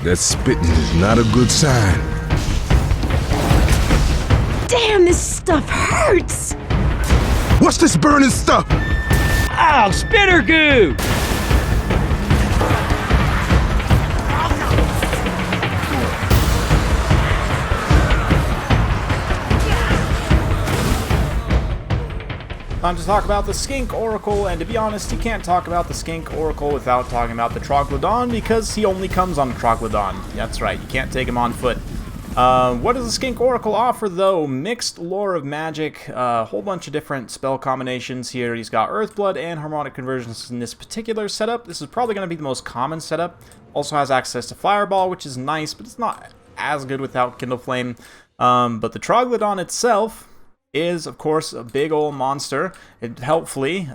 That spitting is not a good sign. Damn, this stuff hurts! What's this burning stuff? Ow, spitter goo! Time to talk about the Skink Oracle, and to be honest, you can't talk about the Skink Oracle without talking about the Troglodon, because he only comes on Troglodon. That's right, you can't take him on foot. What does the Skink Oracle offer, though? Mixed lore of magic, a whole bunch of different spell combinations here. He's got Earthblood and Harmonic Conversions in this particular setup. This is probably going to be the most common setup. Also has access to Fireball, which is nice, but it's not as good without Kindle Flame. But the Troglodon itself is, of course, a big old monster. It helpfully,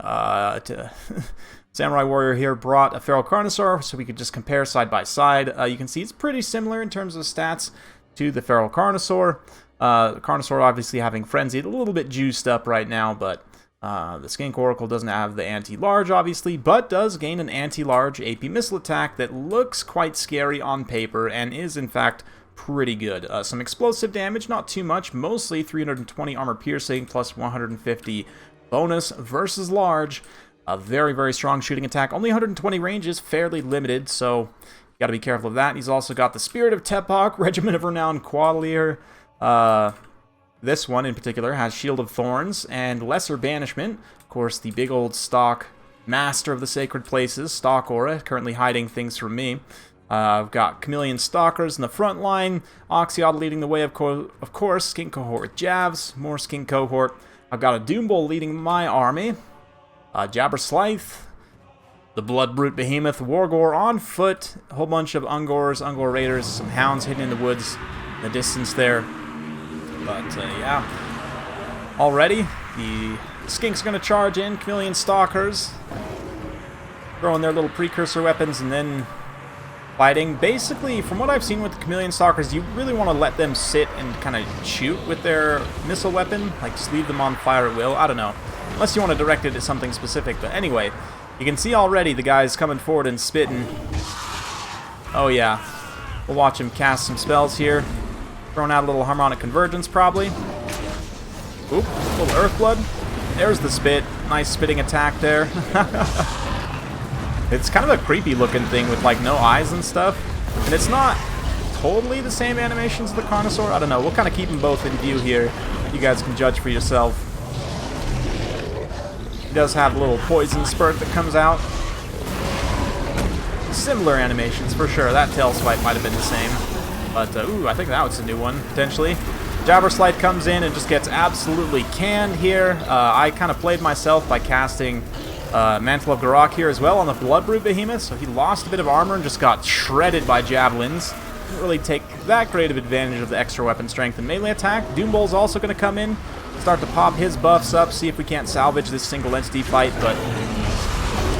Samurai Warrior here brought a Feral Carnosaur, so we could just compare side by side. You can see it's pretty similar in terms of stats to the Feral Carnosaur. Carnosaur obviously having Frenzied, a little bit juiced up right now, but the Skink Oracle doesn't have the anti-large, obviously, but does gain an anti-large AP missile attack that looks quite scary on paper, and is, in fact, pretty good. Some explosive damage, not too much, mostly 320 armor piercing plus 150 bonus versus large. A very, very strong shooting attack. Only 120 range is fairly limited, so you got to be careful of that. He's also got the Spirit of Tepok, Regiment of Renowned Quadlier. This one in particular has Shield of Thorns and Lesser Banishment. Of course, the big old stock Master of the Sacred Places, Stock Aura, currently hiding things from me. I've got Chameleon Stalkers in the front line, Oxyod leading the way, of course, Skink Cohort with Javs, more Skink Cohort. I've got a Doombull leading my army, Jabber Scythe, the Blood Brute Behemoth, Wargore on foot, a whole bunch of Ungors, Ungor Raiders, some Hounds hidden in the woods in the distance there. But, yeah. Already, the Skink's going to charge in, Chameleon Stalkers, throwing their little precursor weapons, and then fighting. Basically, from what I've seen with the Chameleon Stalkers, you really want to let them sit and kind of shoot with their missile weapon, like just leave them on fire at will. I don't know, unless you want to direct it at something specific. But anyway, you can see already the guy's coming forward and spitting. Oh yeah, we'll watch him cast some spells here. Throwing out a little Harmonic Convergence, probably. Oop, a little Earthblood. There's the spit. Nice spitting attack there. It's kind of a creepy looking thing with like no eyes and stuff. And it's not totally the same animations as the Carnosaur. I don't know. We'll kind of keep them both in view here. You guys can judge for yourself. He does have a little poison spurt that comes out. Similar animations for sure. That tail swipe might have been the same. But, ooh, I think that was a new one, potentially. Jabber Scythe comes in and just gets absolutely canned here. I kind of played myself by casting Mantle of Garok here as well on the Blood Brute Behemoth, so he lost a bit of armor and just got shredded by javelins. Didn't really take that great of advantage of the extra weapon strength and melee attack. Doombull's also going to come in, start to pop his buffs up, see if we can't salvage this single entity fight, but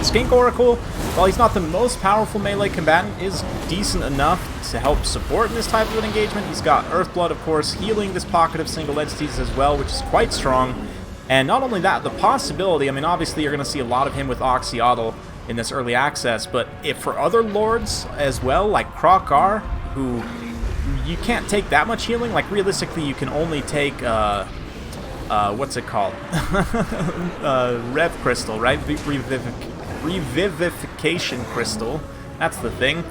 Skink Oracle, while he's not the most powerful melee combatant, is decent enough to help support in this type of an engagement. He's got Earthblood, of course, healing this pocket of single entities as well, which is quite strong. And not only that, the possibility, I mean, obviously you're going to see a lot of him with Oxyotl in this early access, but if for other lords as well, like Krokar, who you can't take that much healing, like realistically you can only take, what's it called? Rev Crystal, right? Revivification Crystal, that's the thing.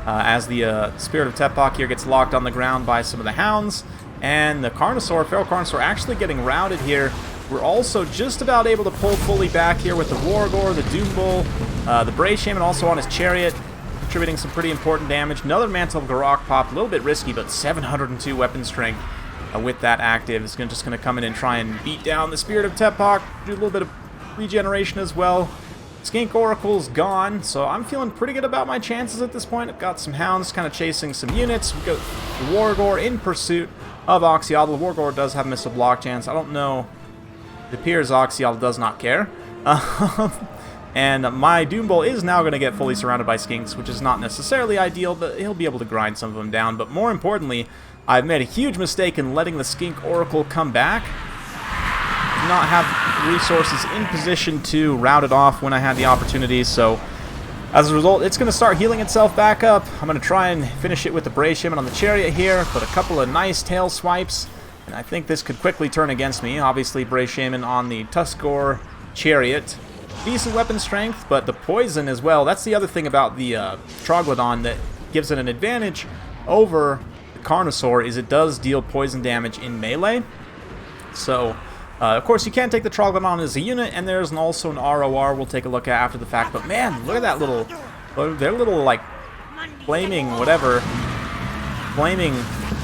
As the Spirit of Tepok here gets locked on the ground by some of the Hounds, and the Carnosaur, Feral Carnosaur, actually getting routed here. We're also just about able to pull fully back here with the Wargore, the Doombull, the Bray Shaman also on his Chariot, contributing some pretty important damage. Another Mantle of Garok pop, a little bit risky, but 702 weapon strength with that active. It's just going to come in and try and beat down the Spirit of Tepok, do a little bit of regeneration as well. Skink Oracle's gone, so I'm feeling pretty good about my chances at this point. I've got some Hounds kind of chasing some units. We've got the Wargore in pursuit of Oxyotl. The Wargore does have missile block chance. I don't know. It appears Oxyotl does not care. And my Doombull is now going to get fully surrounded by Skinks, which is not necessarily ideal, but he'll be able to grind some of them down. But more importantly, I've made a huge mistake in letting the Skink Oracle come back. Did not have resources in position to rout it off when I had the opportunity, so As a result, it's going to start healing itself back up. I'm going to try and finish it with the Beastmen on the chariot here, but a couple of nice tail swipes, and I think this could quickly turn against me. Obviously, Beastmen on the Tuskor chariot. Decent weapon strength, but the poison as well. That's the other thing about the Troglodon that gives it an advantage over the Carnosaur, is it does deal poison damage in melee. So, of course, you can't take the Troglodon as a unit, and there's also an ROR we'll take a look at after the fact. But man, look at that little, their little, like, flaming whatever, flaming,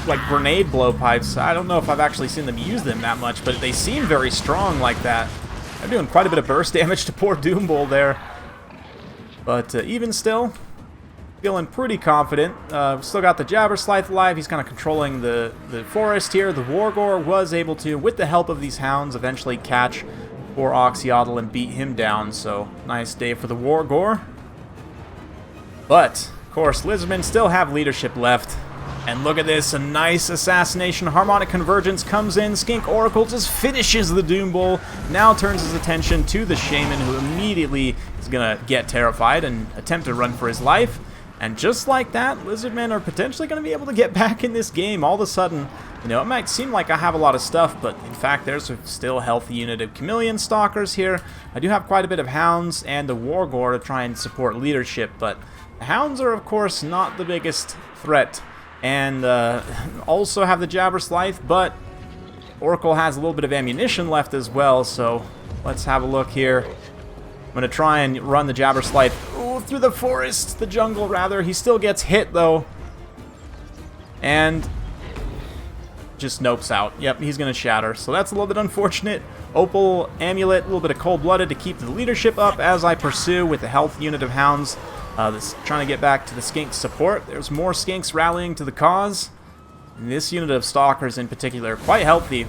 like, grenade blowpipes. I don't know if I've actually seen them use them that much, but they seem very strong like that. They're doing quite a bit of burst damage to poor Doombull there. But even still, feeling pretty confident. Still got the Jabberslythe alive. He's kind of controlling the forest here. The Wargore was able to, with the help of these hounds, eventually catch poor Oxyotl and beat him down. So, nice day for the Wargore. But, of course, Lizardmen still have leadership left. And look at this, a nice assassination. Harmonic Convergence comes in. Skink Oracle just finishes the Doombull. Now turns his attention to the Shaman, who immediately is going to get terrified and attempt to run for his life. And just like that, Lizardmen are potentially going to be able to get back in this game. All of a sudden, you know, it might seem like I have a lot of stuff, but in fact, there's a still healthy unit of Chameleon Stalkers here. I do have quite a bit of Hounds and the Wargore to try and support leadership, but the Hounds are, of course, not the biggest threat. And also have the Jabberslythe, but Oracle has a little bit of ammunition left as well, so let's have a look here. I'm going to try and run the Jabberslythe through the forest, the jungle rather. He still gets hit though, and just nopes out. Yep, he's going to shatter, so that's a little bit unfortunate. Opal Amulet, a little bit of cold-blooded to keep the leadership up as I pursue with the health unit of Hounds. This trying to get back to the Skink support. There's more Skinks rallying to the cause. And this unit of Stalkers in particular, quite healthy.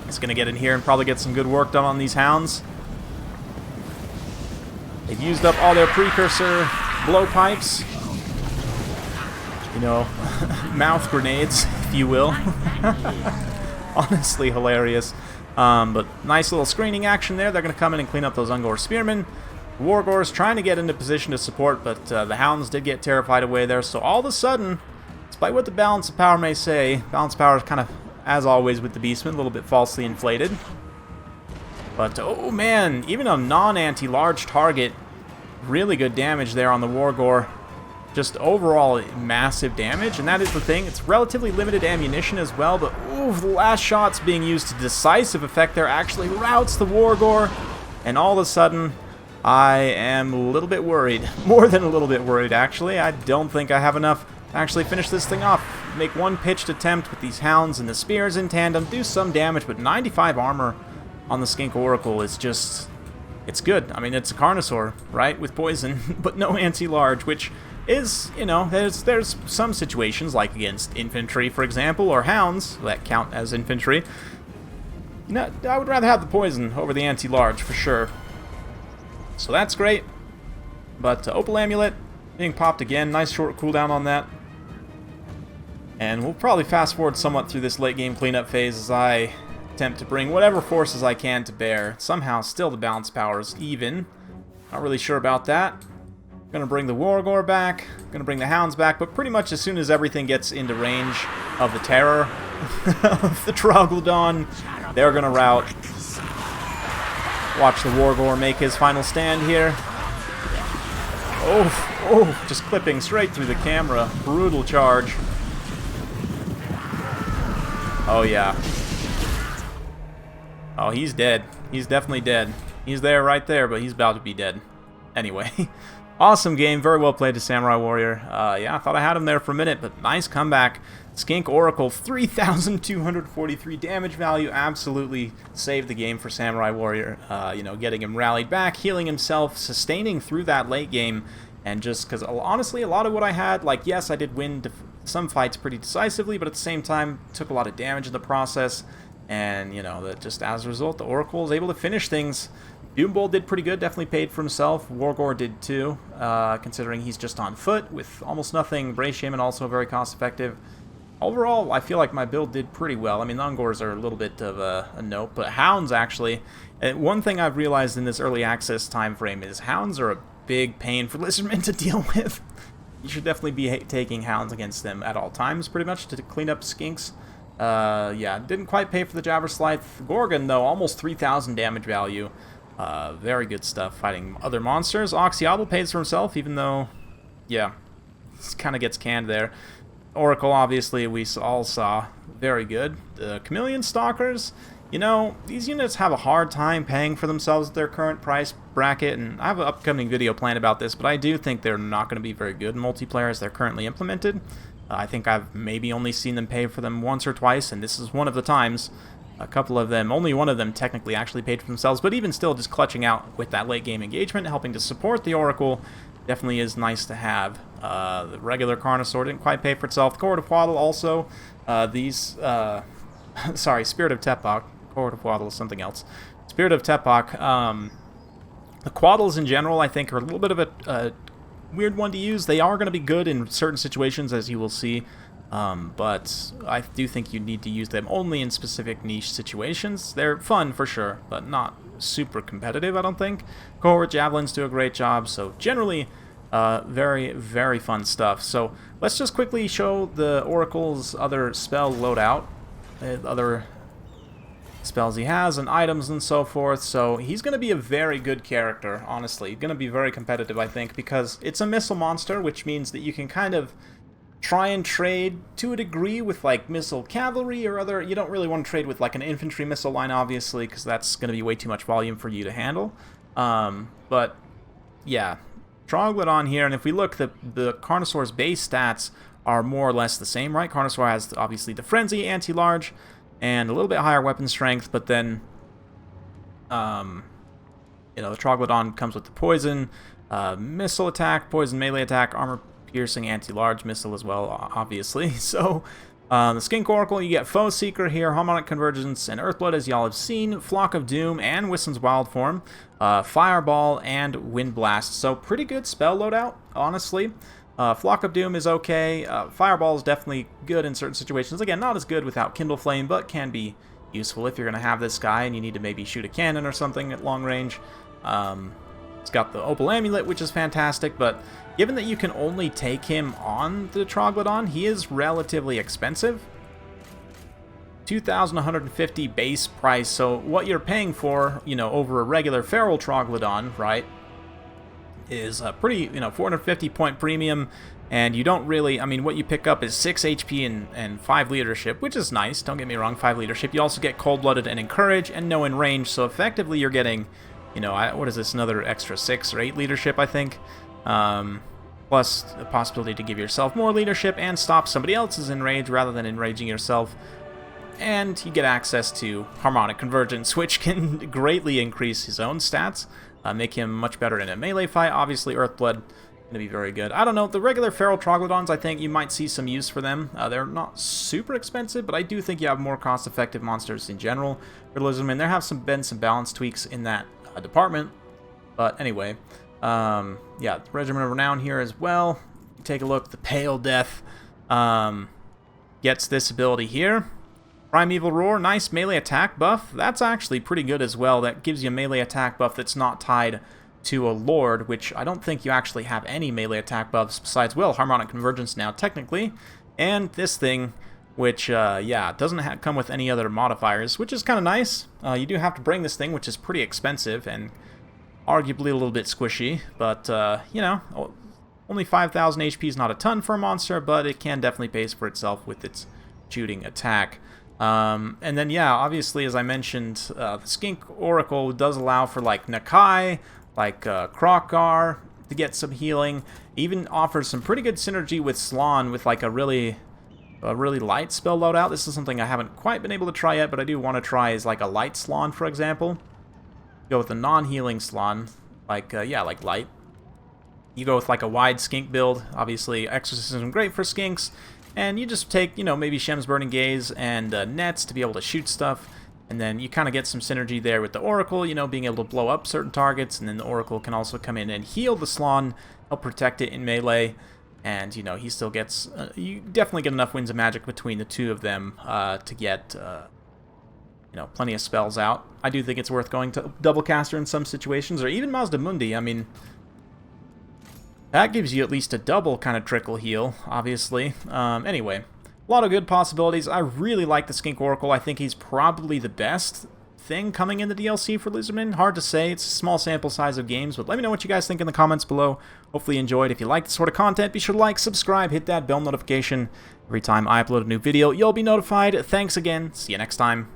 It's going to get in here and probably get some good work done on these Hounds. They've used up all their precursor blowpipes. You know, mouth grenades, if you will. Honestly hilarious. But nice little screening action there. They're going to come in and clean up those Ungor Spearmen. Wargore's trying to get into position to support, but the Hounds did get terrified away there. So all of a sudden, despite what the balance of power may say, balance of power is kind of, as always with the Beastmen, a little bit falsely inflated. But, oh man, even a non-anti-large target, really good damage there on the Wargore. Just overall massive damage, and that is the thing. It's relatively limited ammunition as well, but ooh, the last shots being used to decisive effect there actually routs the Wargore, and all of a sudden, I am a little bit worried. More than a little bit worried, actually. I don't think I have enough to actually finish this thing off. Make one pitched attempt with these Hounds and the Spears in tandem, do some damage, but 95 armor on the Skink Oracle is just... it's good. I mean, it's a Carnosaur, right, with poison, but no anti-large, which is, you know, there's some situations, like against infantry, for example, or Hounds, that count as infantry. No, I would rather have the poison over the anti-large, for sure. So that's great, but Opal Amulet being popped again, nice short cooldown on that. And we'll probably fast forward somewhat through this late game cleanup phase as I attempt to bring whatever forces I can to bear. Somehow still the balance power is even, not really sure about that. Gonna bring the Wargore back, gonna bring the Hounds back, but pretty much as soon as everything gets into range of the terror of the Troglodon, they're gonna rout. Watch the Wargore make his final stand here. Oh, just clipping straight through the camera. Brutal charge. Oh, yeah. Oh, he's dead. He's definitely dead. He's there right there, but he's about to be dead. Anyway, awesome game. Very well played to Samurai Warrior. Yeah, I thought I had him there for a minute, but nice comeback. Skink Oracle, 3,243 damage value, absolutely saved the game for Samurai Warrior. You know, getting him rallied back, healing himself, sustaining through that late game, and just because honestly, a lot of what I had, like, yes, I did win some fights pretty decisively, but at the same time, took a lot of damage in the process, and, you know, that just as a result, the Oracle was able to finish things. Doombull did pretty good, definitely paid for himself. Wargore did too, considering he's just on foot with almost nothing. Shaman also very cost-effective. Overall, I feel like my build did pretty well. I mean, the Ungors are a little bit of a nope, but Hounds actually, one thing I've realized in this early access time frame is Hounds are a big pain for Lizardmen to deal with. You should definitely be taking hounds against them at all times, pretty much, to clean up skinks. Yeah, didn't quite pay for the Jabber Scythe. Gorgon, though, almost 3,000 damage value. Very good stuff fighting other monsters. Oxyobel pays for himself, even though, yeah, kind of gets canned there. Oracle, obviously, we all saw. Very good. The Chameleon Stalkers, you know, these units have a hard time paying for themselves at their current price bracket, and I have an upcoming video planned about this, but I do think they're not going to be very good in multiplayer as they're currently implemented. I think I've maybe only seen them pay for them once or twice, and this is one of the times. A couple of them, only one of them technically actually paid for themselves, but even still, just clutching out with that late game engagement, helping to support the Oracle, definitely is nice to have. The regular Carnosaur didn't quite pay for itself. Cohort of Waddle also. Sorry, Spirit of Tepok. Cohort of Waddle is something else. Spirit of Tepok. The Quaddles in general, I think, are a little bit of a weird one to use. They are going to be good in certain situations, as you will see. But I do think you need to use them only in specific niche situations. They're fun for sure, but not super competitive, I don't think. Cohort Javelins do a great job, so generally very, very fun stuff. So let's just quickly show the Oracle's other spell loadout, other spells he has and items and so forth. So he's going to be a very good character, honestly. Going to be very competitive, I think, because it's a missile monster, which means that you can kind of try and trade to a degree with like missile cavalry or other. You don't really want to trade with like an infantry missile line, obviously, because that's going to be way too much volume for you to handle. But yeah, Troglodon here, and if we look, the Carnosaur's base stats are more or less the same, right? Carnosaur has obviously the Frenzy, anti-large, and a little bit higher weapon strength, but then you know, the Troglodon comes with the poison, missile attack, poison melee attack, armor piercing, anti-large missile as well, obviously. So the Skink Oracle, you get Foe Seeker here, Harmonic Convergence, and Earthblood, as y'all have seen, Flock of Doom, and Wisson's Wild Form, Fireball, and Wind Blast. So pretty good spell loadout, honestly. Flock of Doom is okay. Fireball is definitely good in certain situations. Again, not as good without Kindle Flame, but can be useful if you're going to have this guy and you need to maybe shoot a cannon or something at long range. It's got the Opal Amulet, which is fantastic, but given that you can only take him on the Troglodon, he is relatively expensive. 2,150 base price, so what you're paying for, you know, over a regular feral Troglodon, right, is a pretty, you know, 450 point premium, and you don't really, I mean, what you pick up is 6 HP and 5 leadership, which is nice, don't get me wrong, 5 leadership. You also get Cold-Blooded and Encourage, and no in range, so effectively you're getting, you know, what is this, another extra 6 or 8 leadership, I think, plus the possibility to give yourself more leadership and stop somebody else's enrage rather than enraging yourself. And you get access to Harmonic Convergence, which can greatly increase his own stats, make him much better in a melee fight. Obviously, Earthblood going to be very good. I don't know, the regular feral Troglodons, I think you might see some use for them. They're not super expensive, but I do think you have more cost-effective monsters in general for Lizardmen. There have been some balance tweaks in that department, but anyway, yeah, Regiment of Renown here as well. Take a look, the Pale Death gets this ability here. Primeval Roar, nice melee attack buff. That's actually pretty good as well. That gives you a melee attack buff that's not tied to a Lord, which I don't think you actually have any melee attack buffs besides, well, Harmonic Convergence now, technically. And this thing, which, yeah, doesn't come with any other modifiers, which is kind of nice. You do have to bring this thing, which is pretty expensive and arguably a little bit squishy, but, you know, only 5,000 HP is not a ton for a monster, but it can definitely pay for itself with its shooting attack. And then, yeah, obviously, as I mentioned, the Skink Oracle does allow for, like, Nakai, like Krokgar to get some healing. Even offers some pretty good synergy with Slann with, like, a really light spell loadout. This is something I haven't quite been able to try yet, but I do want to try is, like, a light Slann, for example. Go with a non-healing Slann, like, yeah, like light. You go with, like, a wide Skink build. Obviously, Exorcism great for Skinks. And you just take, you know, maybe Shem's Burning Gaze and nets to be able to shoot stuff. And then you kind of get some synergy there with the Oracle, you know, being able to blow up certain targets. And then the Oracle can also come in and heal the Slann, help protect it in melee. And, you know, he still gets, you definitely get enough Winds of Magic between the two of them to get, you know, plenty of spells out. I do think it's worth going to Double Caster in some situations, or even Mazda Mundi. I mean, That gives you at least a double kind of trickle heal, obviously. Anyway, a lot of good possibilities. I really like the Skink Oracle. I think he's probably the best thing coming in the DLC for Lizardmen. Hard to say. It's a small sample size of games, but let me know what you guys think in the comments below. Hopefully you enjoyed. If you like this sort of content, be sure to like, subscribe, hit that bell notification. Every time I upload a new video, you'll be notified. Thanks again. See you next time.